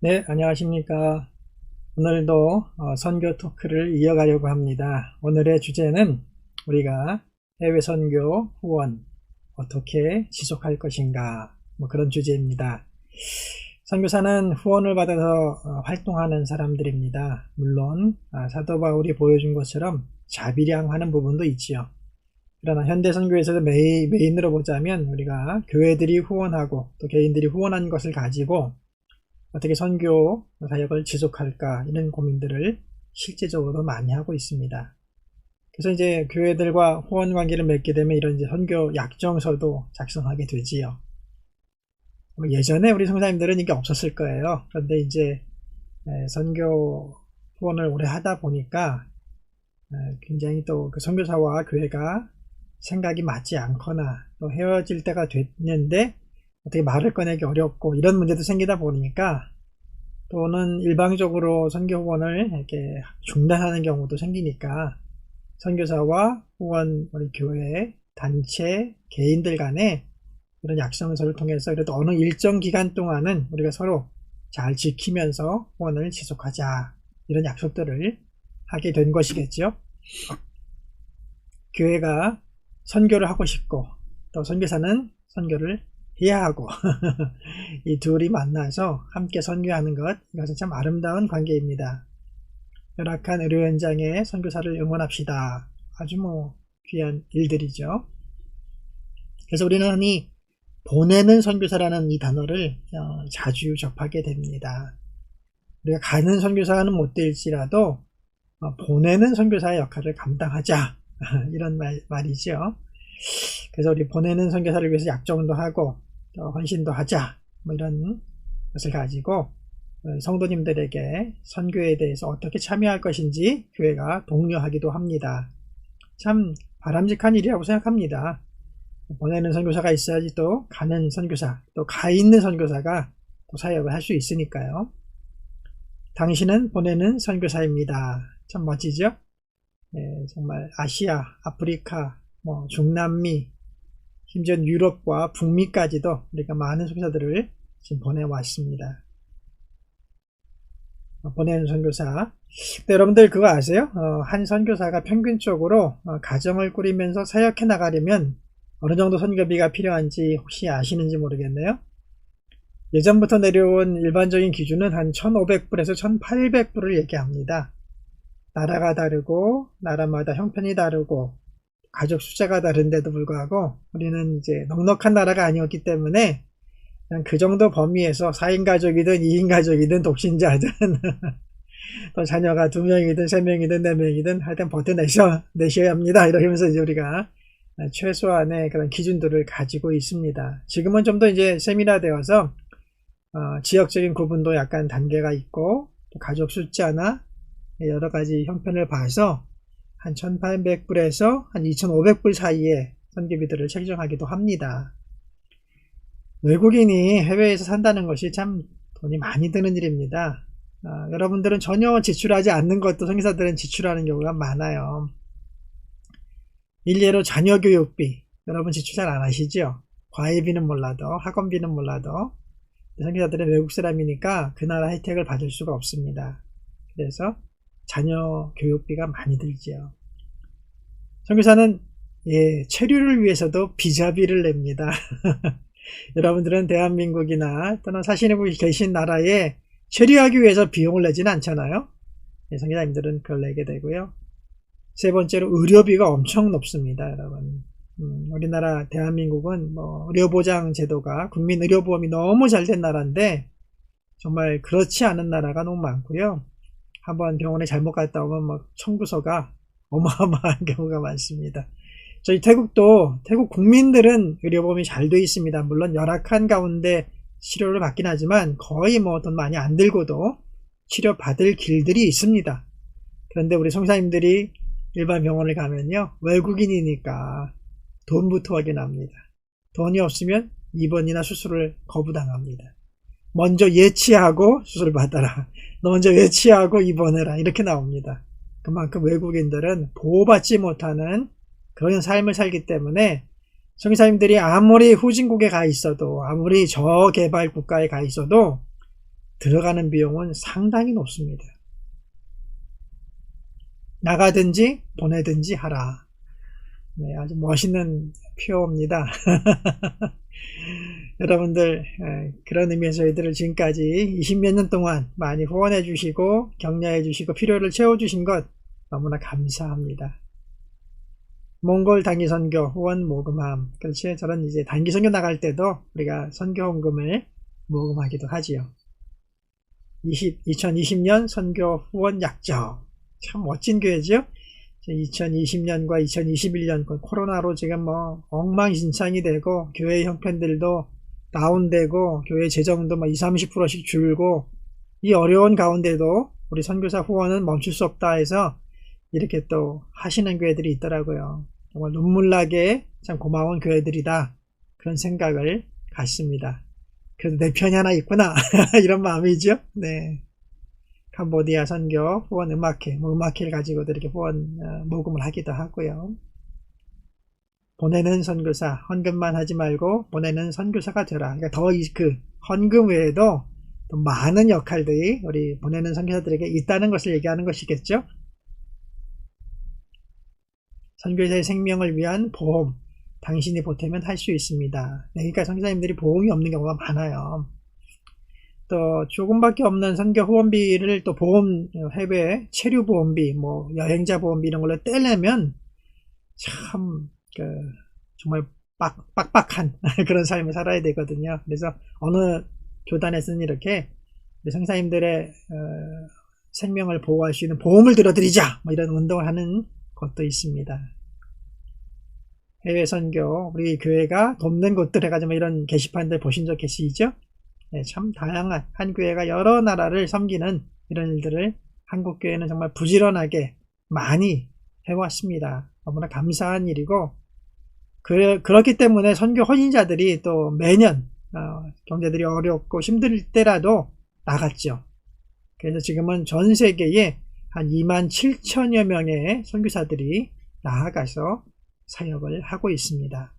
네, 안녕하십니까. 오늘도 선교 토크를 이어가려고 합니다. 오늘의 주제는 우리가 해외 선교 후원 어떻게 지속할 것인가, 그런 주제입니다. 선교사는 후원을 받아서 활동하는 사람들입니다. 물론 사도 바울이 보여준 것처럼 자비량하는 부분도 있지요. 그러나 현대 선교에서도 메인으로 보자면 우리가 교회들이 후원하고 또 개인들이 후원한 것을 가지고 어떻게 선교 사역을 지속할까, 이런 고민들을 실제적으로 많이 하고 있습니다. 그래서 이제 교회들과 후원 관계를 맺게 되면 이런 이제 선교 약정서도 작성하게 되지요. 예전에 우리 성사님들은 이게 없었을 거예요. 그런데 이제 선교 후원을 오래 하다 보니까 굉장히 또 그 선교사와 교회가 생각이 맞지 않거나 또 헤어질 때가 됐는데 어떻게 말을 꺼내기 어렵고 이런 문제도 생기다 보니까, 또는 일방적으로 선교 후원을 이렇게 중단하는 경우도 생기니까 선교사와 후원, 우리 교회, 단체, 개인들 간에 이런 약정서를 통해서 그래도 어느 일정 기간 동안은 우리가 서로 잘 지키면서 후원을 지속하자, 이런 약속들을 하게 된 것이겠죠. 교회가 선교를 하고 싶고 또 선교사는 선교를 해야 하고 이 둘이 만나서 함께 선교하는 것, 이것은 참 아름다운 관계입니다. 열악한 의료 현장의 선교사를 응원합시다. 아주 귀한 일들이죠. 그래서 우리는 흔히 보내는 선교사라는 이 단어를 자주 접하게 됩니다. 우리가 가는 선교사는 못 될지라도 보내는 선교사의 역할을 감당하자, 이런 말이죠. 그래서 우리 보내는 선교사를 위해서 약정도 하고 또 헌신도 하자, 이런 것을 가지고 성도님들에게 선교에 대해서 어떻게 참여할 것인지 교회가 독려하기도 합니다. 참 바람직한 일이라고 생각합니다. 보내는 선교사가 있어야지 또 가는 선교사, 또 가 있는 선교사가 또 사역을 할 수 있으니까요. 당신은 보내는 선교사입니다. 참 멋지죠? 네, 정말 아시아, 아프리카, 중남미, 심지어 유럽과 북미까지도 우리가 많은 선교사들을 지금 보내왔습니다. 보내는 선교사. 네, 여러분들 그거 아세요? 한 선교사가 평균적으로 가정을 꾸리면서 사역해 나가려면 어느 정도 선교비가 필요한지 혹시 아시는지 모르겠네요. 예전부터 내려온 일반적인 기준은 한 1,500불에서 1,800불을 얘기합니다. 나라가 다르고 나라마다 형편이 다르고 가족 숫자가 다른데도 불구하고 우리는 이제 넉넉한 나라가 아니었기 때문에 그냥 그 정도 범위에서 4인 가족이든 2인 가족이든 독신자든 또 자녀가 2명이든 3명이든 4명이든 하여튼 버텨내셔야 합니다. 이러면서 이제 우리가 최소한의 그런 기준들을 가지고 있습니다. 지금은 좀 더 이제 세밀화되어서 지역적인 구분도 약간 단계가 있고 또 가족 숫자나 여러 가지 형편을 봐서 한 1,800불에서 한 2,500불 사이에 선교비들을 책정하기도 합니다. 외국인이 해외에서 산다는 것이 참 돈이 많이 드는 일입니다. 여러분들은 전혀 지출하지 않는 것도 선교사들은 지출하는 경우가 많아요. 일례로 자녀 교육비, 여러분 지출 잘 안 하시죠? 과외비는 몰라도, 학원비는 몰라도 선교사들은 외국 사람이니까 그 나라 혜택을 받을 수가 없습니다. 그래서 자녀 교육비가 많이 들지요. 선교사는 체류를 위해서도 비자비를 냅니다. 여러분들은 대한민국이나 또는 사시고 계신 나라에 체류하기 위해서 비용을 내지는 않잖아요. 선교사님들은 그걸 내게 되고요. 세 번째로 의료비가 엄청 높습니다, 여러분. 우리나라 대한민국은 의료보장 제도가, 국민 의료보험이 너무 잘 된 나라인데 정말 그렇지 않은 나라가 너무 많고요. 한번 병원에 잘못 갔다 오면 청구서가 어마어마한 경우가 많습니다. 저희 태국 국민들은 의료보험이 잘 돼 있습니다. 물론 열악한 가운데 치료를 받긴 하지만 거의 돈 많이 안 들고도 치료받을 길들이 있습니다. 그런데 우리 선교사님들이 일반 병원을 가면요, 외국인이니까 돈부터 확인합니다. 돈이 없으면 입원이나 수술을 거부당합니다. 먼저 예치하고 수술 받아라, 먼저 예치하고 입원해라, 이렇게 나옵니다. 그만큼 외국인들은 보호받지 못하는 그런 삶을 살기 때문에 선교사님들이 아무리 후진국에 가 있어도, 아무리 저개발 국가에 가 있어도 들어가는 비용은 상당히 높습니다. 나가든지 보내든지 하라. 네, 아주 멋있는 표어입니다. 여러분들 그런 의미에서 저희들을 지금까지 20몇 년 동안 많이 후원해 주시고 격려해 주시고 필요를 채워 주신 것 너무나 감사합니다. 몽골 단기 선교 후원 모금함. 그렇지. 저는 이제 단기 선교 나갈 때도 우리가 선교 헌금을 모금하기도 하지요. 2020년 선교 후원 약정. 참 멋진 교회죠. 2020년과 2021년 코로나로 지금 뭐 엉망진창이 되고 교회 형편들도 다운되고 교회 재정도 뭐 20-30%씩 줄고 이 어려운 가운데도 우리 선교사 후원은 멈출 수 없다 해서 이렇게 또 하시는 교회들이 있더라고요. 정말 눈물나게 참 고마운 교회들이다 그런 생각을 갖습니다. 그래도 내 편이 하나 있구나 이런 마음이죠. 네. 캄보디아 선교 후원 음악회, 음악회를 가지고도 이렇게 후원 모금을 하기도 하고요. 보내는 선교사, 헌금만 하지 말고 보내는 선교사가 되라. 그러니까 더 그 헌금 외에도 또 많은 역할들이 우리 보내는 선교사들에게 있다는 것을 얘기하는 것이겠죠. 선교사의 생명을 위한 보험, 당신이 보태면 할 수 있습니다. 그러니까 선교사님들이 보험이 없는 경우가 많아요. 또 조금밖에 없는 선교 후원비를 또 보험, 해외 체류 보험비, 뭐 여행자 보험비 이런 걸로 떼려면 참 정말 빡빡한 그런 삶을 살아야 되거든요. 그래서 어느 교단에서는 이렇게 선교사님들의 생명을 보호할 수 있는 보험을 들어드리자 뭐 이런 운동을 하는 것도 있습니다. 해외 선교 우리 교회가 돕는 곳들 해가지고 이런 게시판들 보신 적 계시죠? 네, 참 다양한 한 교회가 여러 나라를 섬기는 이런 일들을 한국 교회는 정말 부지런하게 많이 해왔습니다. 너무나 감사한 일이고 그렇기 때문에 선교 헌신자들이 또 매년 경제들이 어렵고 힘들 때라도 나갔죠. 그래서 지금은 전 세계에 한 27,000여 명의 선교사들이 나아가서 사역을 하고 있습니다.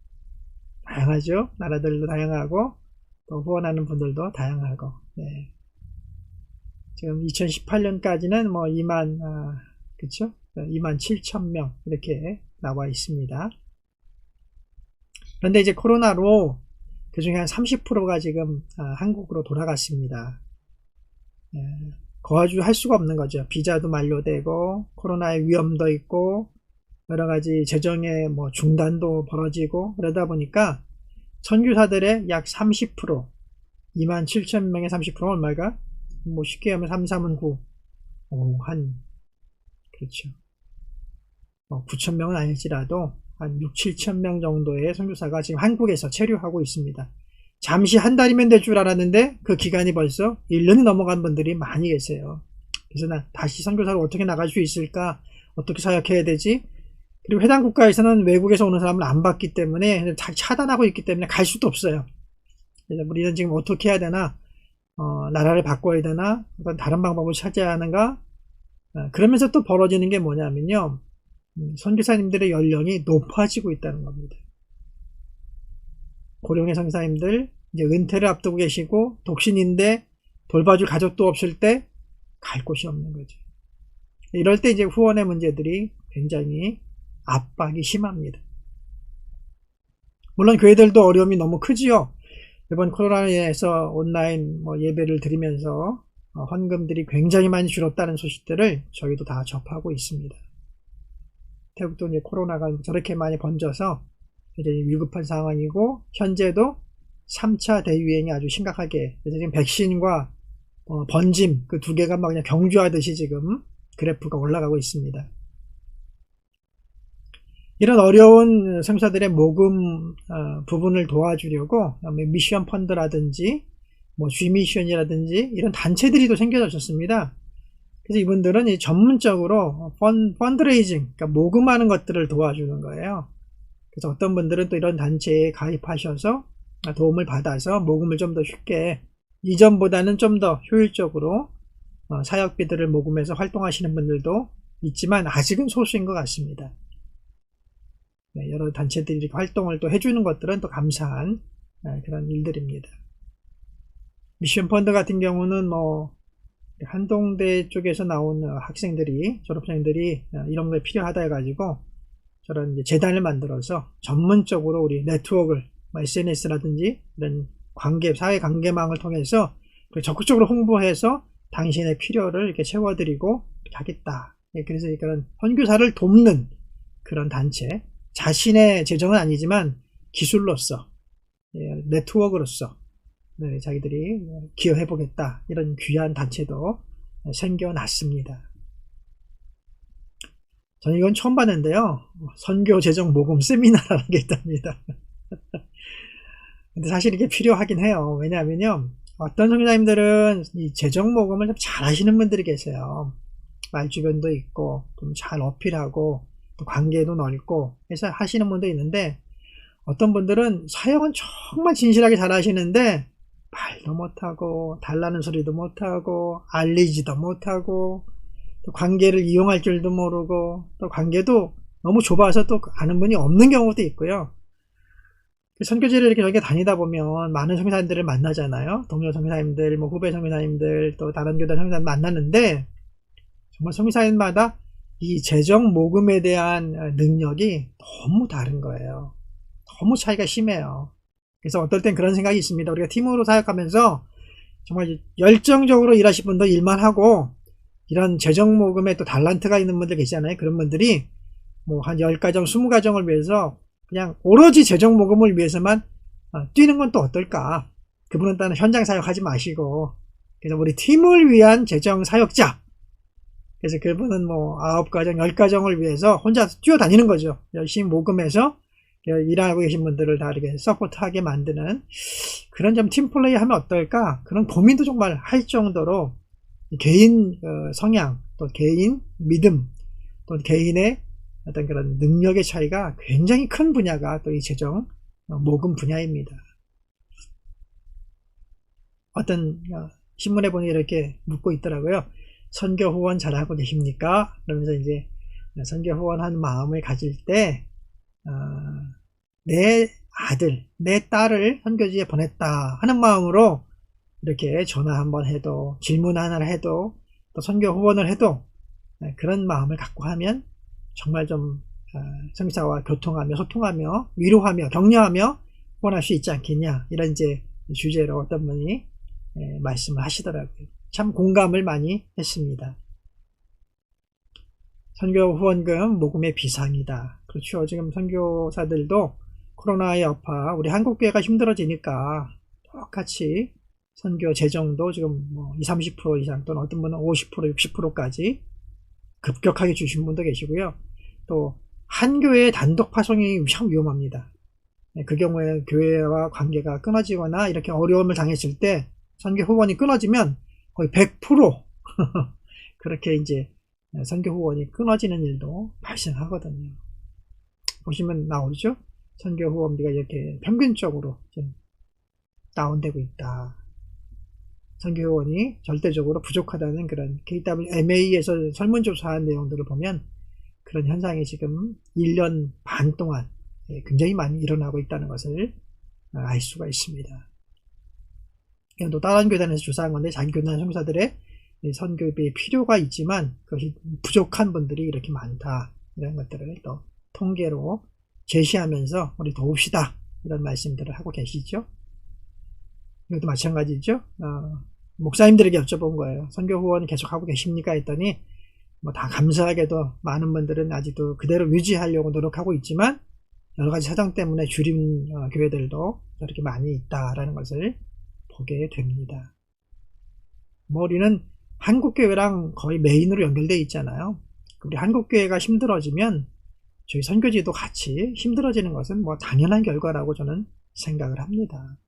다양하죠. 나라들도 다양하고 또 후원하는 분들도 다양하고. 네. 지금 2018년까지는 뭐 27,000명 이렇게 나와 있습니다. 그런데 이제 코로나로 그 중에 한 30%가 지금 한국으로 돌아갔습니다. 거주할 수가 없는 거죠. 비자도 만료되고 코로나의 위험도 있고 여러 가지 재정의 뭐 중단도 벌어지고 그러다 보니까 선교사들의 약 30%, 27,000명의 30%는 얼마가? 뭐 쉽게 하면 3, 3은 9, 그렇죠. 9,000명은 아닐지라도 한 6, 7,000명 정도의 선교사가 지금 한국에서 체류하고 있습니다. 잠시 한 달이면 될 줄 알았는데 그 기간이 벌써 1년이 넘어간 분들이 많이 계세요. 그래서 나 다시 선교사로 어떻게 나갈 수 있을까? 어떻게 사역해야 되지? 그리고 해당 국가에서는 외국에서 오는 사람을 안 받기 때문에 차단하고 있기 때문에 갈 수도 없어요. 그래서 우리는 지금 어떻게 해야 되나? 나라를 바꿔야 되나? 어떤 다른 방법을 찾아야 하는가? 그러면서 또 벌어지는 게 뭐냐면요. 선교사님들의 연령이 높아지고 있다는 겁니다. 고령의 선교사님들, 이제 은퇴를 앞두고 계시고, 독신인데 돌봐줄 가족도 없을 때 갈 곳이 없는 거죠. 이럴 때 이제 후원의 문제들이 굉장히 압박이 심합니다. 물론 교회들도 어려움이 너무 크지요. 이번 코로나에서 온라인 예배를 드리면서 헌금들이 굉장히 많이 줄었다는 소식들을 저희도 다 접하고 있습니다. 태국도 이제 코로나가 저렇게 많이 번져서 이제 위급한 상황이고 현재도 3차 대유행이 아주 심각하게 그래서 지금 백신과 번짐 그 두 개가 막 그냥 경주하듯이 지금 그래프가 올라가고 있습니다. 이런 어려운 선교사들의 모금 부분을 도와주려고 미션 펀드라든지 G미션이라든지 이런 단체들이 또 생겨졌습니다. 그래서 이분들은 전문적으로 펀드레이징, 그러니까 모금하는 것들을 도와주는 거예요. 그래서 어떤 분들은 또 이런 단체에 가입하셔서 도움을 받아서 모금을 좀 더 쉽게 이전보다는 좀 더 효율적으로 사역비들을 모금해서 활동하시는 분들도 있지만 아직은 소수인 것 같습니다. 네, 여러 단체들이 활동을 또 해주는 것들은 또 감사한 그런 일들입니다. 미션 펀드 같은 경우는 뭐 한동대 쪽에서 나온 학생들이 졸업생들이 이런 게 필요하다 해가지고 저런 이제 재단을 만들어서 전문적으로 우리 네트워크를 SNS라든지 이런 사회 관계망을 통해서 적극적으로 홍보해서 당신의 필요를 이렇게 채워드리고 이렇게 하겠다. 그래서 그런 선교사를 돕는 그런 단체, 자신의 재정은 아니지만 기술로서 네트워크로서 자기들이 기여해보겠다, 이런 귀한 단체도 생겨났습니다. 저는 이건 처음 봤는데요, 선교 재정 모금 세미나라는 게 있답니다. 근데 사실 이게 필요하긴 해요. 왜냐하면요, 어떤 선교사님들은 이 재정 모금을 좀 잘 하시는 분들이 계세요. 말주변도 있고 좀 잘 어필하고 또 관계도 넓고 해서 하시는 분도 있는데, 어떤 분들은 사역은 정말 진실하게 잘 하시는데 말도 못하고 달라는 소리도 못하고 알리지도 못하고 또 관계를 이용할 줄도 모르고 또 관계도 너무 좁아서 또 아는 분이 없는 경우도 있고요. 선교지를 이렇게 저렇게 다니다 보면 많은 선교사님들을 만나잖아요. 동료 선교사님들, 뭐 후배 선교사님들, 또 다른 교단 선교사님 만나는데, 정말 선교사님마다 이 재정 모금에 대한 능력이 너무 다른 거예요. 너무 차이가 심해요. 그래서 어떨 땐 그런 생각이 있습니다. 우리가 팀으로 사역하면서 정말 열정적으로 일하실 분도 일만 하고, 이런 재정 모금에 또 달란트가 있는 분들 계시잖아요. 그런 분들이 뭐 한 10가정, 20가정을 위해서 그냥 오로지 재정 모금을 위해서만 뛰는 건 또 어떨까? 그분은 따는 현장 사역하지 마시고, 그래서 우리 팀을 위한 재정 사역자. 그래서 그분은 뭐 9가정, 10가정을 위해서 혼자 뛰어다니는 거죠. 열심히 모금해서 일하고 계신 분들을 다 이렇게 서포트하게 만드는 그런 좀 팀플레이 하면 어떨까? 그런 고민도 정말 할 정도로 개인 성향, 또 개인 믿음, 또 개인의 어떤 그런 능력의 차이가 굉장히 큰 분야가 또 이 재정 모금 분야입니다. 어떤 신문에 보니 이렇게 묻고 있더라고요. 선교 후원 잘하고 계십니까? 그러면서 이제 선교 후원한 마음을 가질 때 내 아들, 내 딸을 선교지에 보냈다 하는 마음으로 이렇게 전화 한번 해도, 질문 하나를 해도, 또 선교 후원을 해도 그런 마음을 갖고 하면 정말 좀 선교사와 교통하며, 소통하며, 위로하며, 격려하며 후원할 수 있지 않겠냐, 이런 이제 주제로 어떤 분이 말씀을 하시더라고요. 참 공감을 많이 했습니다. 선교 후원금 모금의 비상이다. 그렇죠. 지금 선교사들도 코로나의 여파, 우리 한국교회가 힘들어지니까 똑같이 선교 재정도 지금 뭐 20, 30% 이상, 또는 어떤 분은 50%, 60%까지 급격하게 주신 분도 계시고요. 또 한 교회의 단독 파송이 참 위험합니다. 그 경우에 교회와 관계가 끊어지거나 이렇게 어려움을 당했을 때 선교 후원이 끊어지면 거의 100% 그렇게 이제 선교 후원이 끊어지는 일도 발생하거든요. 보시면 나오죠. 선교 후원비가 이렇게 평균적으로 좀 다운되고 있다. 선교 후원이 절대적으로 부족하다는 그런 KWMA에서 설문조사한 내용들을 보면 그런 현상이 지금 1년 반 동안 굉장히 많이 일어나고 있다는 것을 알 수가 있습니다. 또 다른 교단에서 조사한 건데, 자기 교단 선교사들의 선교비의 필요가 있지만 그것이 부족한 분들이 이렇게 많다, 이런 것들을 또 통계로 제시하면서 우리 도웁시다, 이런 말씀들을 하고 계시죠. 이것도 마찬가지죠. 목사님들에게 여쭤본 거예요. 선교 후원 계속하고 계십니까 했더니 뭐 다 감사하게도 많은 분들은 아직도 그대로 유지하려고 노력하고 있지만 여러 가지 사정 때문에 줄인 교회들도 저렇게 많이 있다라는 것을 보게 됩니다. 뭐 우리는 한국교회랑 거의 메인으로 연결되어 있잖아요. 우리 한국교회가 힘들어지면 저희 선교지도 같이 힘들어지는 것은 뭐 당연한 결과라고 저는 생각을 합니다.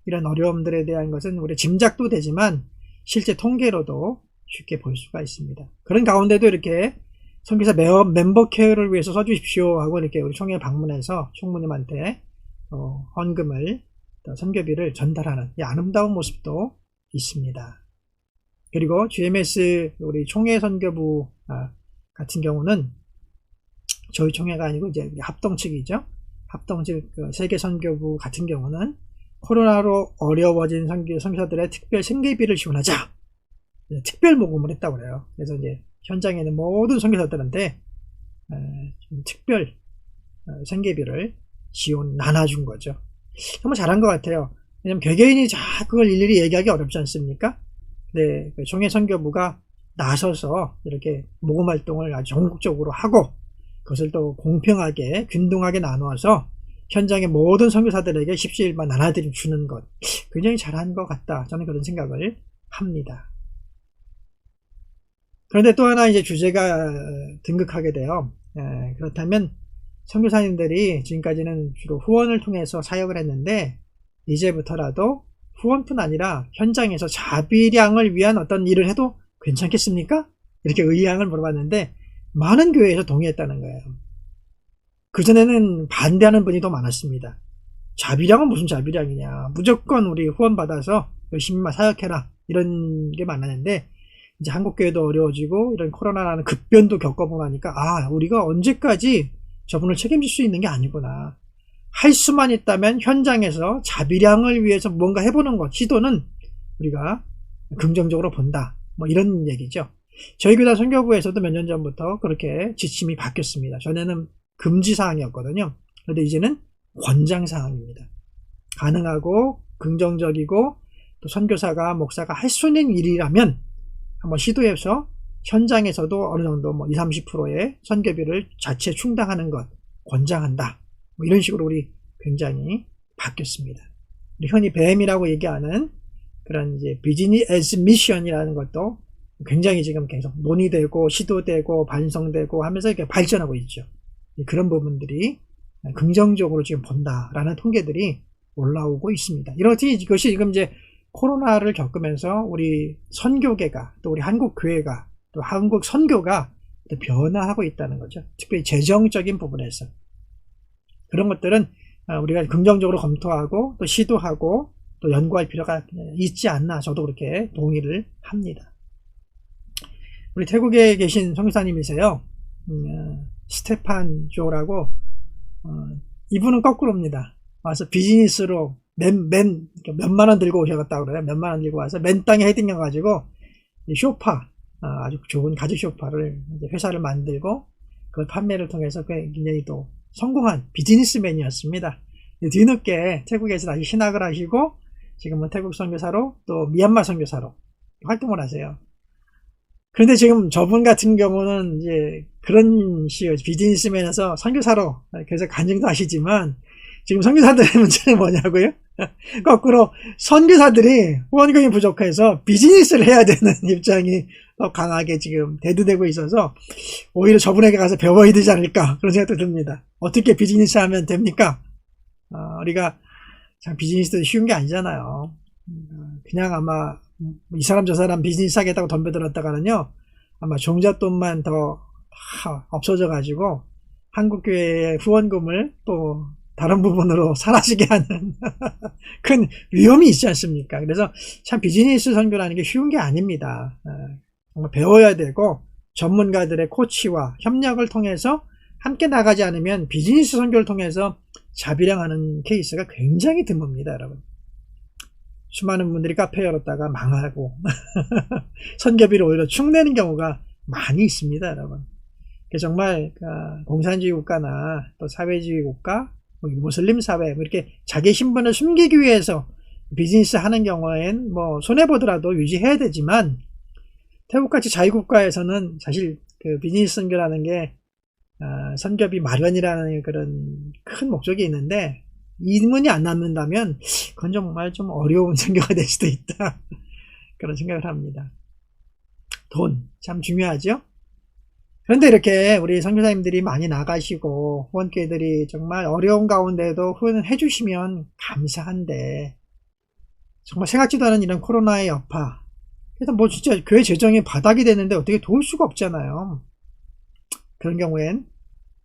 이런 어려움들에 대한 것은 우리 짐작도 되지만 실제 통계로도 쉽게 볼 수가 있습니다. 그런 가운데도 이렇게 선교사 멤버 케어를 위해서 써주십시오 하고 이렇게 우리 총회 방문해서 총무님한테 헌금을, 선교비를 전달하는 이 아름다운 모습도 있습니다. 그리고 GMS 우리 총회 선교부 같은 경우는 저희 총회가 아니고 이제 합동 측이죠. 합동 측 세계 선교부 같은 경우는 코로나로 어려워진 선교사들의 특별 생계비를 지원하자. 특별 모금을 했다고 그래요. 그래서 이제 현장에 있는 모든 선교사들한테 좀 특별 생계비를 지원 나눠준 거죠. 정말 잘한 것 같아요. 왜냐면 개개인이 그걸 일일이 얘기하기 어렵지 않습니까? 네, 종회선교부가 나서서 이렇게 모금 활동을 아주 전국적으로 하고 그것을 또 공평하게 균등하게 나누어서 현장의 모든 선교사들에게 십시일반 나눠주는 것 굉장히 잘한 것 같다. 저는 그런 생각을 합니다. 그런데 또 하나 이제 주제가 등극하게 돼요. 그렇다면 선교사님들이 지금까지는 주로 후원을 통해서 사역을 했는데 이제부터라도 후원뿐 아니라 현장에서 자비량을 위한 어떤 일을 해도 괜찮겠습니까? 이렇게 의향을 물어봤는데 많은 교회에서 동의했다는 거예요. 그전에는 반대하는 분이 더 많았습니다. 자비량은 무슨 자비량이냐. 무조건 우리 후원 받아서 열심히 사역해라. 이런 게 많았는데 이제 한국교회도 어려워지고 이런 코로나라는 급변도 겪어보고 나니까 우리가 언제까지 저분을 책임질 수 있는 게 아니구나. 할 수만 있다면 현장에서 자비량을 위해서 뭔가 해보는 것, 시도는 우리가 긍정적으로 본다. 뭐 이런 얘기죠. 저희 교단 선교부에서도 몇 년 전부터 그렇게 지침이 바뀌었습니다. 전에는 금지사항이었거든요. 그런데 이제는 권장사항입니다. 가능하고 긍정적이고 또 선교사가 목사가 할 수 있는 일이라면 한번 시도해서 현장에서도 어느 정도 20-30%의 선교비를 자체 충당하는 것 권장한다. 뭐 이런 식으로 우리 굉장히 바뀌었습니다. 우리 흔히 BAM이라고 얘기하는 그런 이제 비즈니스 애즈 미션이라는 것도 굉장히 지금 계속 논의되고 시도되고 반성되고 하면서 이렇게 발전하고 있죠. 그런 부분들이 긍정적으로 지금 본다라는 통계들이 올라오고 있습니다. 이것이 지금 이제 코로나를 겪으면서 우리 선교계가 또 우리 한국 교회가 또 한국 선교가 또 변화하고 있다는 거죠. 특별히 재정적인 부분에서 그런 것들은 우리가 긍정적으로 검토하고 또 시도하고 또 연구할 필요가 있지 않나 저도 그렇게 동의를 합니다. 우리 태국에 계신 선교사님이세요. 스테판 조라고 이분은 거꾸로입니다. 와서 비즈니스로 몇만 원 들고 오셨다고 그래요. 몇만 원 들고 와서 맨 땅에 헤딩해 가지고 쇼파 아주 좋은 가죽 쇼파를 회사를 만들고 그 판매를 통해서 굉장히 또 성공한 비즈니스맨이었습니다. 뒤늦게 태국에서 다시 신학을 하시고 지금은 태국 선교사로 또 미얀마 선교사로 활동을 하세요. 그런데 지금 저분 같은 경우는 이제 그런 식의 비즈니스맨에서 선교사로 계속 간증도 하시지만 지금 선교사들의 문제는 뭐냐고요? 거꾸로 선교사들이 후원금이 부족해서 비즈니스를 해야 되는 입장이 더 강하게 지금 대두되고 있어서 오히려 저분에게 가서 배워야 되지 않을까 그런 생각도 듭니다. 어떻게 비즈니스 하면 됩니까? 우리가 참 비즈니스도 쉬운 게 아니잖아요. 그냥 아마 이 사람 저 사람 비즈니스 하겠다고 덤벼들었다가는요 아마 종잣돈만 더 없어져 가지고 한국교회의 후원금을 또 다른 부분으로 사라지게 하는 큰 위험이 있지 않습니까? 그래서 참 비즈니스 선교라는 게 쉬운 게 아닙니다. 정말 배워야 되고 전문가들의 코치와 협력을 통해서 함께 나가지 않으면 비즈니스 선교를 통해서 자비량하는 케이스가 굉장히 드뭅니다, 여러분. 수많은 분들이 카페 열었다가 망하고 선교비를 오히려 축내는 경우가 많이 있습니다, 여러분. 정말 공산주의 국가나 또 사회주의 국가, 무슬림 사회 이렇게 자기 신분을 숨기기 위해서 비즈니스 하는 경우엔 손해보더라도 유지해야 되지만 태국같이 자유국가에서는 사실 그 비즈니스 선교라는 게 선교비 마련이라는 그런 큰 목적이 있는데 이문이 안 남는다면 그건 정말 좀 어려운 선교가 될 수도 있다 그런 생각을 합니다. 돈 참 중요하죠. 그런데 이렇게 우리 선교사님들이 많이 나가시고 후원교회들이 정말 어려운 가운데도 후원을 해주시면 감사한데 정말 생각지도 않은 이런 코로나의 여파 그래서 진짜 교회 재정이 바닥이 되는데 어떻게 도울 수가 없잖아요. 그런 경우엔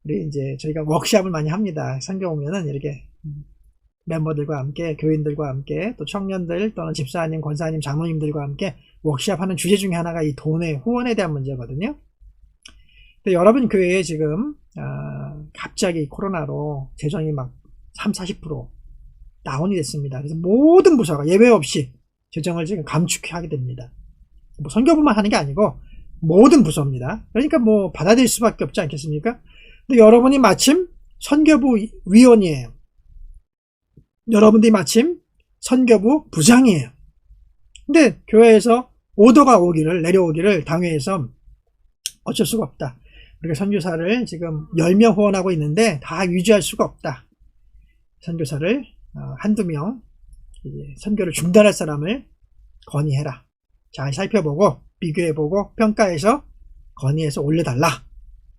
우리 이제 저희가 워크숍을 많이 합니다. 선교 오면은 이렇게 멤버들과 함께 교인들과 함께 또 청년들 또는 집사님, 권사님, 장로님들과 함께 워크숍 하는 주제 중에 하나가 이 돈의 후원에 대한 문제거든요. 근데 여러분 교회에 지금 갑자기 코로나로 재정이 막 30-40% 다운이 됐습니다. 그래서 모든 부서가 예외 없이 재정을 지금 감축하게 됩니다. 뭐 선교부만 하는 게 아니고 모든 부서입니다. 그러니까 뭐 받아들일 수밖에 없지 않겠습니까? 근데 여러분이 마침 선교부 위원이에요. 여러분들이 마침 선교부 부장이에요. 근데 교회에서 오더가 내려오기를 당회에서 어쩔 수가 없다. 우리가 선교사를 지금 10명 후원하고 있는데 다 유지할 수가 없다. 선교사를 한두 명 선교를 중단할 사람을 건의해라. 잘 살펴보고 비교해보고 평가해서 건의해서 올려달라.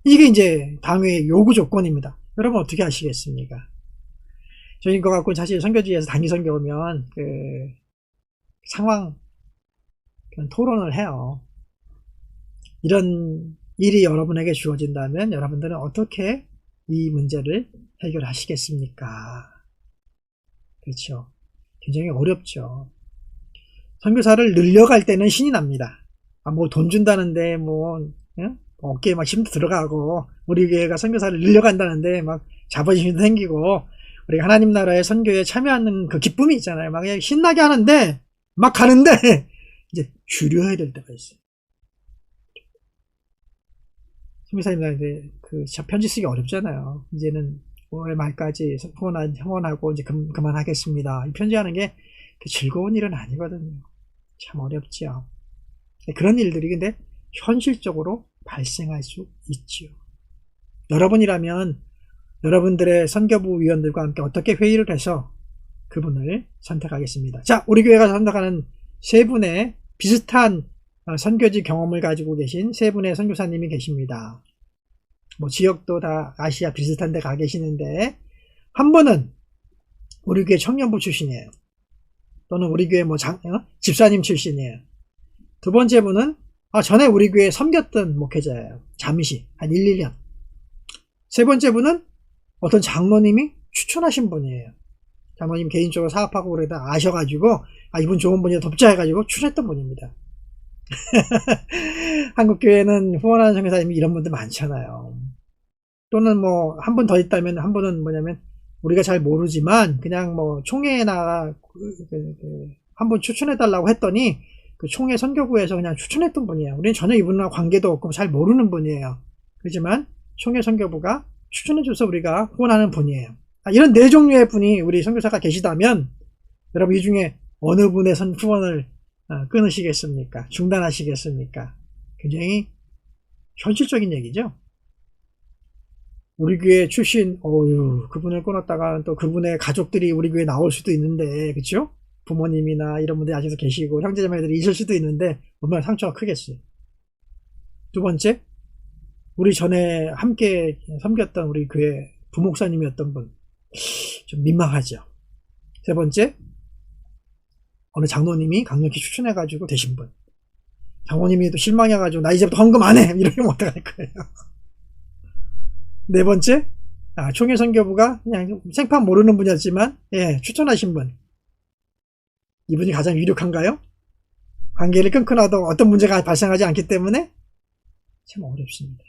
이게 이제 당회의 요구 조건입니다. 여러분 어떻게 하시겠습니까? 저희인 것 같고 사실 선교지에서 단기 선교 오면 그 상황 토론을 해요. 이런 일이 여러분에게 주어진다면 여러분들은 어떻게 이 문제를 해결하시겠습니까? 그렇죠. 굉장히 어렵죠. 선교사를 늘려갈 때는 신이 납니다. 뭐 돈 준다는데 어깨에 막 힘도 들어가고 우리 교회가 선교사를 늘려간다는데 막 자부심도 생기고 우리가 하나님 나라의 선교에 참여하는 그 기쁨이 있잖아요. 막 신나게 하는데 막 가는데 이제 줄여야 될 때가 있어요. 선교사님들한테 그 편지 쓰기 어렵잖아요. 이제는 5월 말까지 후원하고 이제 그만하겠습니다. 이 편지하는 게 즐거운 일은 아니거든요. 참 어렵죠. 그런 일들이 근데 현실적으로 발생할 수 있지요. 여러분이라면 여러분들의 선교부 위원들과 함께 어떻게 회의를 해서 그분을 선택하겠습니다. 자, 우리 교회가 선택하는 세 분의 비슷한 선교지 경험을 가지고 계신 세 분의 선교사님이 계십니다. 뭐 지역도 다 아시아 비슷한 데 가 계시는데 한 분은 우리 교회 청년부 출신이에요. 또는 우리 교회 집사님 출신이에요. 두 번째 분은 전에 우리 교회에 섬겼던 목회자예요. 잠시 한 1, 2년. 세 번째 분은 어떤 장로님이 추천하신 분이에요. 장로님 개인적으로 사업하고 그러다 아셔가지고 이분 좋은 분이다 돕자 해가지고 추천했던 분입니다. 한국교회는 후원하는 선교사님이 이런 분들 많잖아요. 또는 뭐 한 분 더 있다면 한 분은 뭐냐면 우리가 잘 모르지만 그냥 뭐 총회나 한 분 추천해달라고 했더니 그 총회 선교부에서 그냥 추천했던 분이에요. 우리는 전혀 이분과 관계도 없고 잘 모르는 분이에요. 그렇지만 총회 선교부가 추천해줘서 우리가 후원하는 분이에요. 이런 네 종류의 분이 우리 선교사가 계시다면 여러분 이 중에 어느 분의 후원을 끊으시겠습니까? 중단하시겠습니까? 굉장히 현실적인 얘기죠. 우리 교회 출신 그분을 끊었다가 또 그분의 가족들이 우리 교회에 나올 수도 있는데 그렇죠? 부모님이나 이런 분들이 아직도 계시고 형제자매들이 있을 수도 있는데 얼마나 상처가 크겠어요. 두 번째, 우리 전에 함께 섬겼던 우리 교회 부목사님이었던 분 좀 민망하죠. 세 번째, 어느 장로님이 강력히 추천해가지고 되신 분. 장로님이 또 실망해가지고 나 이제부터 헌금 안 해! 이러면 어떡할 거예요. 네 번째, 총회 선교부가 그냥 생판 모르는 분이었지만 추천하신 분. 이분이 가장 유력한가요? 관계를 끊고 나도 어떤 문제가 발생하지 않기 때문에 참 어렵습니다.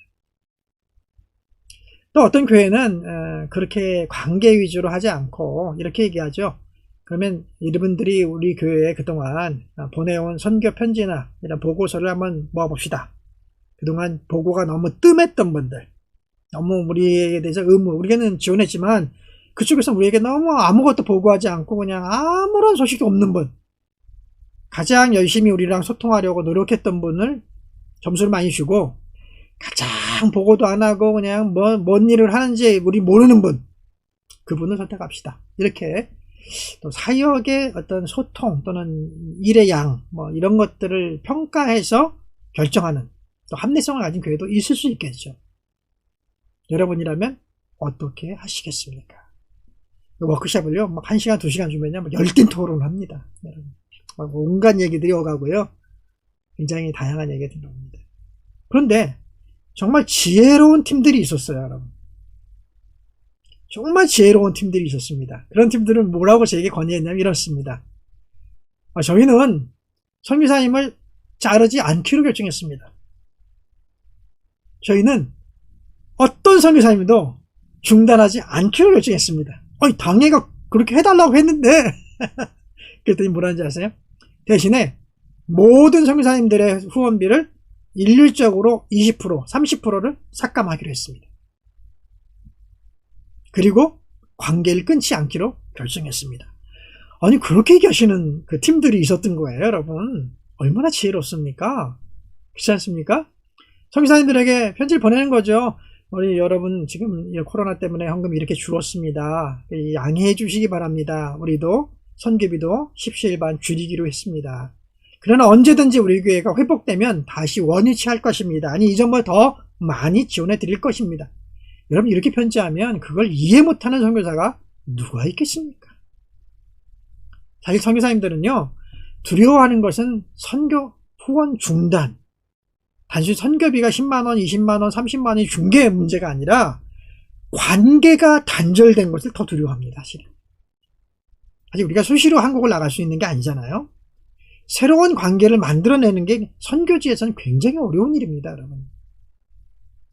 또 어떤 교회는 그렇게 관계 위주로 하지 않고 이렇게 얘기하죠. 그러면 이분들이 우리 교회에 그동안 보내온 선교 편지나 이런 보고서를 한번 모아봅시다. 그동안 보고가 너무 뜸했던 분들, 너무 우리에 대해서 우리는 지원했지만 그쪽에서 우리에게 너무 아무것도 보고하지 않고 그냥 아무런 소식이 없는 분, 가장 열심히 우리랑 소통하려고 노력했던 분을 점수를 많이 주고 가장 보고도 안 하고 그냥 뭔 일을 하는지 우리 모르는 분, 그분을 선택합시다. 이렇게 또 사역의 어떤 소통 또는 일의 양 이런 것들을 평가해서 결정하는 또 합리성을 가진 교회도 있을 수 있겠죠. 여러분이라면 어떻게 하시겠습니까? 워크숍을요, 1시간, 2시간 주면요, 열띤 토론을 합니다. 여러분. 온갖 얘기들이 오가고요. 굉장히 다양한 얘기가 들어옵니다. 그런데 정말 지혜로운 팀들이 있었어요, 여러분. 정말 지혜로운 팀들이 있었습니다. 그런 팀들은 뭐라고 저에게 건의했냐면 이렇습니다. 저희는 선교사님을 자르지 않기로 결정했습니다. 저희는 어떤 선교사님도 중단하지 않기로 결정했습니다. 당회가 그렇게 해달라고 했는데 그랬더니 뭐라는지 아세요? 대신에 모든 선교사님들의 후원비를 일률적으로 20%, 30%를 삭감하기로 했습니다. 그리고 관계를 끊지 않기로 결정했습니다. 아니, 그렇게 얘기하시는 그 팀들이 있었던 거예요, 여러분. 얼마나 지혜롭습니까? 그렇지 않습니까? 선교사님들에게 편지를 보내는 거죠. 우리 여러분, 지금 코로나 때문에 헌금이 이렇게 줄었습니다. 양해해 주시기 바랍니다. 우리도 선교비도 십시일반 줄이기로 했습니다. 그러나 언제든지 우리 교회가 회복되면 다시 원위치 할 것입니다. 아니, 이전보다 더 많이 지원해 드릴 것입니다. 여러분, 이렇게 편지하면 그걸 이해 못하는 선교사가 누가 있겠습니까? 사실 선교사님들은요, 두려워하는 것은 선교 후원 중단, 단순히 선교비가 10만원, 20만원, 30만원이 중개 문제가 아니라 관계가 단절된 것을 더 두려워합니다. 사실은. 사실 우리가 수시로 한국을 나갈 수 있는 게 아니잖아요. 새로운 관계를 만들어내는 게 선교지에서는 굉장히 어려운 일입니다, 여러분.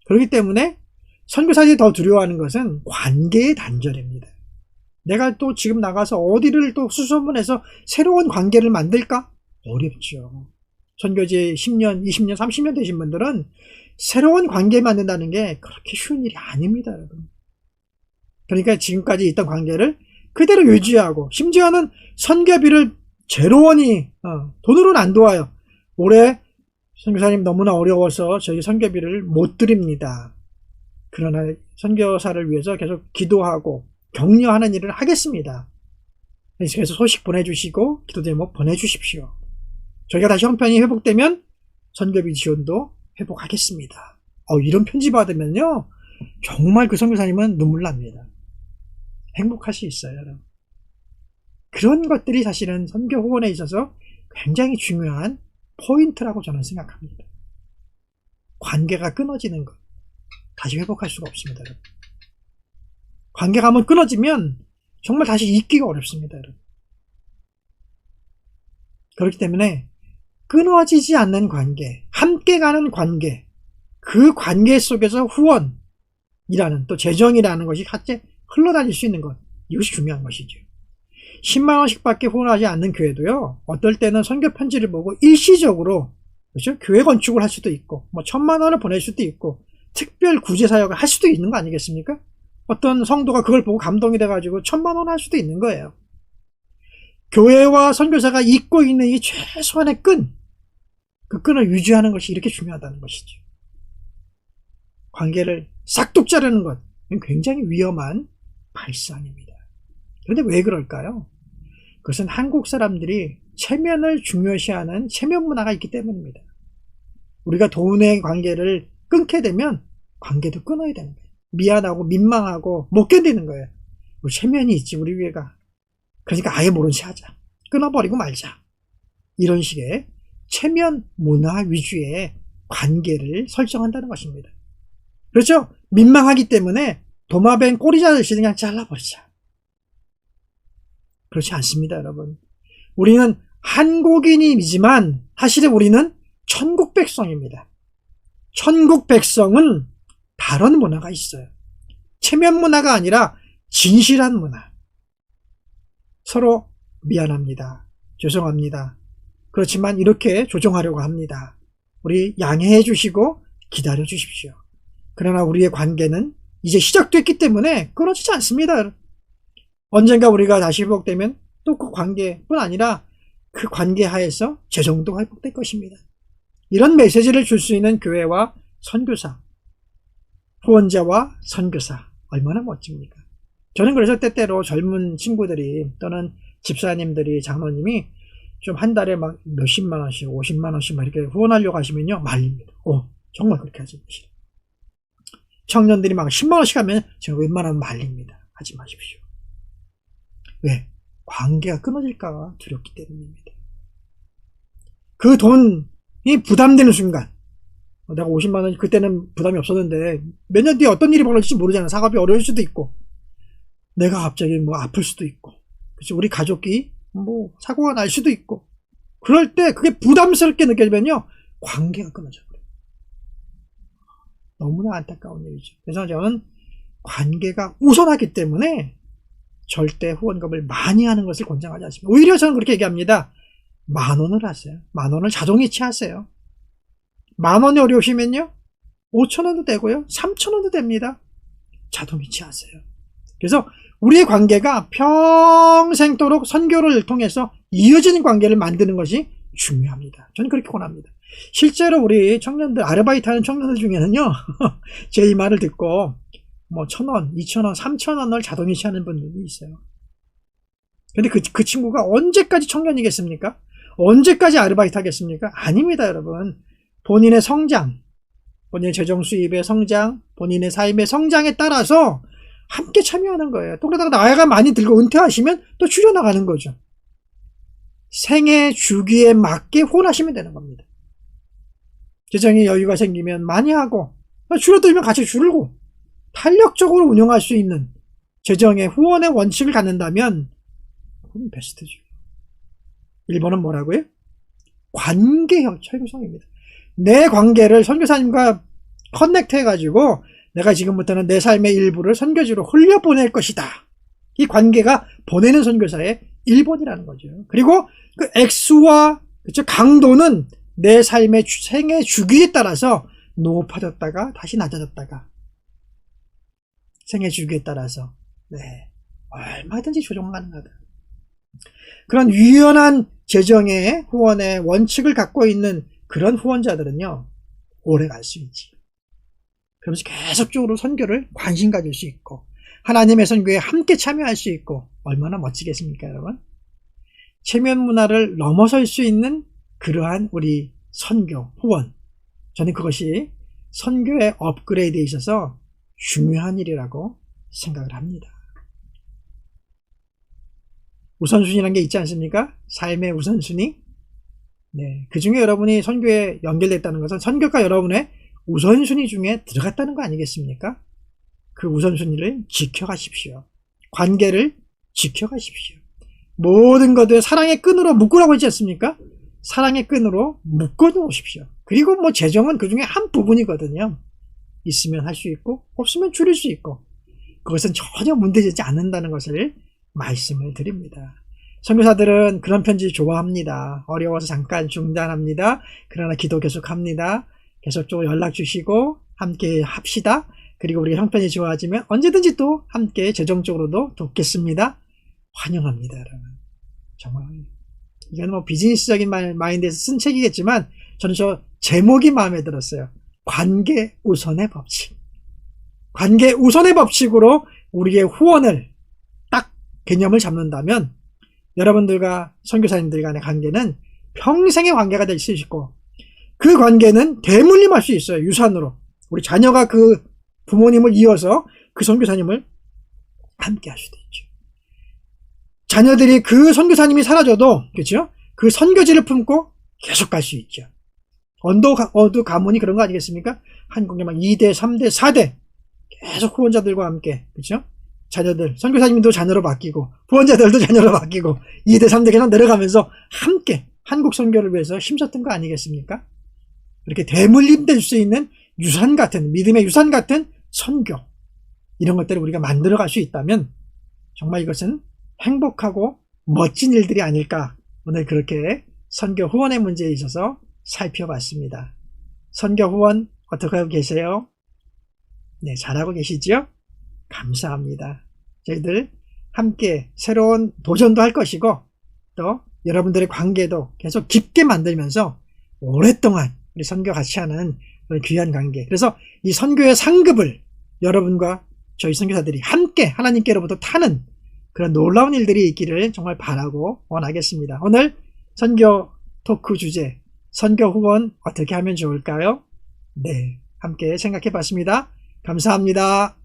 그렇기 때문에 선교사들이 더 두려워하는 것은 관계의 단절입니다. 내가 또 지금 나가서 어디를 또 수소문해서 새로운 관계를 만들까? 어렵죠. 선교지 10년, 20년, 30년 되신 분들은 새로운 관계 만든다는 게 그렇게 쉬운 일이 아닙니다, 여러분. 그러니까 지금까지 있던 관계를 그대로 유지하고, 심지어는 선교비를 제로원이 돈으로는 안 도와요. 올해 선교사님 너무나 어려워서 저희 선교비를 못 드립니다. 그러나 선교사를 위해서 계속 기도하고 격려하는 일을 하겠습니다. 그래서 소식 보내주시고 기도 제목 보내주십시오. 저희가 다시 형편이 회복되면 선교비 지원도 회복하겠습니다. 이런 편지 받으면요, 정말 그 선교사님은 눈물 납니다. 행복할 수 있어요, 여러분. 그런 것들이 사실은 선교 후원에 있어서 굉장히 중요한 포인트라고 저는 생각합니다. 관계가 끊어지는 것, 다시 회복할 수가 없습니다, 여러분. 관계가 한번 끊어지면 정말 다시 잇기가 어렵습니다, 여러분. 그렇기 때문에 끊어지지 않는 관계, 함께 가는 관계, 그 관계 속에서 후원이라는, 또 재정이라는 것이 같이 흘러다닐 수 있는 것, 이것이 중요한 것이죠. 10만원씩 밖에 후원하지 않는 교회도요, 어떨 때는 선교 편지를 보고 일시적으로, 그렇죠? 교회 건축을 할 수도 있고, 1000만원을 보낼 수도 있고, 특별 구제 사역을 할 수도 있는 거 아니겠습니까? 어떤 성도가 그걸 보고 감동이 돼가지고 1000만원 할 수도 있는 거예요. 교회와 선교사가 잇고 있는 이 최소한의 끈, 그 끈을 유지하는 것이 이렇게 중요하다는 것이죠. 관계를 싹둑 자르는 것, 굉장히 위험한 발상입니다. 그런데 왜 그럴까요? 그것은 한국 사람들이 체면을 중요시하는 체면 문화가 있기 때문입니다. 우리가 돈의 관계를 끊게 되면 관계도 끊어야 되는 거예요. 미안하고 민망하고 못 견디는 거예요. 체면이 있지, 우리 교회가. 그러니까 아예 모른 체 하자. 끊어버리고 말자. 이런 식의 체면 문화 위주의 관계를 설정한다는 것입니다. 그렇죠? 민망하기 때문에 도마뱀 꼬리 자르듯이 그냥 잘라버리자. 그렇지 않습니다, 여러분. 우리는 한국인이지만 사실은 우리는 천국 백성입니다. 천국 백성은 다른 문화가 있어요. 체면 문화가 아니라 진실한 문화. 서로 미안합니다. 죄송합니다. 그렇지만 이렇게 조정하려고 합니다. 우리 양해해 주시고 기다려 주십시오. 그러나 우리의 관계는 이제 시작됐기 때문에 끊어지지 않습니다. 언젠가 우리가 다시 회복되면 또 그 관계뿐 아니라 그 관계 하에서 재정도 회복될 것입니다. 이런 메시지를 줄 수 있는 교회와 선교사, 후원자와 선교사, 얼마나 멋집니까? 저는 그래서 때때로 젊은 친구들이 또는 집사님들이, 장로님이 좀 한 달에 막 몇십만 원씩, 50만 원씩 막 이렇게 후원하려고 하시면요, 말립니다. 정말 그렇게 하지 마시오. 청년들이 막 10만 원씩 하면 제가 웬만하면 말립니다. 하지 마십시오. 왜? 관계가 끊어질까 두렵기 때문입니다. 그 돈이 부담되는 순간, 내가 50만 원, 그때는 부담이 없었는데 몇 년 뒤에 어떤 일이 벌어질지 모르잖아요. 사업이 어려울 수도 있고, 내가 갑자기 아플 수도 있고, 그치? 우리 가족이 사고가 날 수도 있고, 그럴 때 그게 부담스럽게 느껴지면요, 관계가 끊어져 버려요. 너무나 안타까운 일이죠. 그래서 저는 관계가 우선하기 때문에 절대 후원금을 많이 하는 것을 권장하지 않습니다. 오히려 저는 그렇게 얘기합니다. 10,000원을 하세요. 10,000원을 자동이체하세요. 10,000원이 어려우시면요 5,000원도 되고요 3,000원도 됩니다. 자동이체하세요. 그래서 우리의 관계가 평생도록 선교를 통해서 이어지는 관계를 만드는 것이 중요합니다. 저는 그렇게 권합니다. 실제로 우리 청년들, 아르바이트 하는 청년들 중에는요 제 이 말을 듣고 뭐 1,000원, 2,000원, 3,000원을 자동이체하는 분들이 있어요. 근데 그 친구가 언제까지 청년이겠습니까? 언제까지 아르바이트 하겠습니까? 아닙니다, 여러분. 본인의 성장, 본인의 재정 수입의 성장, 본인의 삶의 성장에 따라서 함께 참여하는 거예요. 또 그러다가 나이가 많이 들고 은퇴하시면 또 줄여나가는 거죠. 생애 주기에 맞게 후원하시면 되는 겁니다. 재정에 여유가 생기면 많이 하고, 줄어들면 같이 줄고, 탄력적으로 운영할 수 있는 재정의 후원의 원칙을 갖는다면 그건 베스트죠. 1번은 뭐라고요? 관계형 철교성입니다. 내 관계를 선교사님과 커넥트 해가지고 내가 지금부터는 내 삶의 일부를 선교지로 흘려보낼 것이다. 이 관계가 보내는 선교사의 1번이라는 거죠. 그리고 그 액수와 그쵸? 강도는 내 삶의 생애 주기에 따라서 높아졌다가 다시 낮아졌다가 생애 주기에 따라서 얼마든지 조정 가능하다. 그런 유연한 재정의 후원의 원칙을 갖고 있는 그런 후원자들은요 오래 갈 수 있지. 그러면서 계속적으로 선교를 관심 가질 수 있고 하나님의 선교에 함께 참여할 수 있고 얼마나 멋지겠습니까, 여러분? 체면 문화를 넘어설 수 있는 그러한 우리 선교 후원, 저는 그것이 선교의 업그레이드에 있어서 중요한 일이라고 생각을 합니다. 우선순위라는 게 있지 않습니까? 삶의 우선순위. 그 중에 여러분이 선교에 연결됐다는 것은 선교가 여러분의 우선순위 중에 들어갔다는 거 아니겠습니까? 그 우선순위를 지켜가십시오. 관계를 지켜가십시오. 모든 것들 사랑의 끈으로 묶으라고 했지 않습니까? 사랑의 끈으로 묶어놓으십시오. 그리고 뭐 재정은 그 중에 한 부분이거든요. 있으면 할 수 있고 없으면 줄일 수 있고 그것은 전혀 문제되지 않는다는 것을 말씀을 드립니다. 선교사들은 그런 편지 좋아합니다. 어려워서 잠깐 중단합니다. 그러나 기도 계속합니다. 계속적으로 연락 주시고 함께 합시다. 그리고 우리 형편이 좋아지면 언제든지 또 함께 재정적으로도 돕겠습니다. 환영합니다, 여러분. 정말 이건 뭐 비즈니스적인 마인드에서 쓴 책이겠지만 저는 저 제목이 마음에 들었어요. 관계 우선의 법칙. 관계 우선의 법칙으로 우리의 후원을 딱 개념을 잡는다면 여러분들과 선교사님들 간의 관계는 평생의 관계가 될 수 있고 그 관계는 대물림할 수 있어요. 유산으로. 우리 자녀가 그 부모님을 이어서 그 선교사님을 함께 할 수도 있죠. 자녀들이 그 선교사님이 사라져도 그렇죠? 그 선교지를 품고 계속 갈 수 있죠. 어두 가문이 그런 거 아니겠습니까? 한국에 막 2대, 3대, 4대 계속 후원자들과 함께 그렇죠? 자녀들, 선교사님도 자녀로 바뀌고 후원자들도 자녀로 바뀌고 2대, 3대 계속 내려가면서 함께 한국 선교를 위해서 힘썼던 거 아니겠습니까? 이렇게 대물림될 수 있는 유산 같은, 믿음의 유산 같은 선교, 이런 것들을 우리가 만들어갈 수 있다면 정말 이것은 행복하고 멋진 일들이 아닐까. 오늘 그렇게 선교 후원의 문제에 있어서 살펴봤습니다. 선교 후원 어떻게 하고 계세요? 네, 잘하고 계시죠? 감사합니다. 저희들 함께 새로운 도전도 할 것이고 또 여러분들의 관계도 계속 깊게 만들면서 오랫동안 우리 선교 같이 하는 그런 귀한 관계. 그래서 이 선교의 상급을 여러분과 저희 선교사들이 함께 하나님께로부터 타는 그런 놀라운 일들이 있기를 정말 바라고 원하겠습니다. 오늘 선교 토크 주제, 선교 후원 어떻게 하면 좋을까요? 네, 함께 생각해 봤습니다. 감사합니다.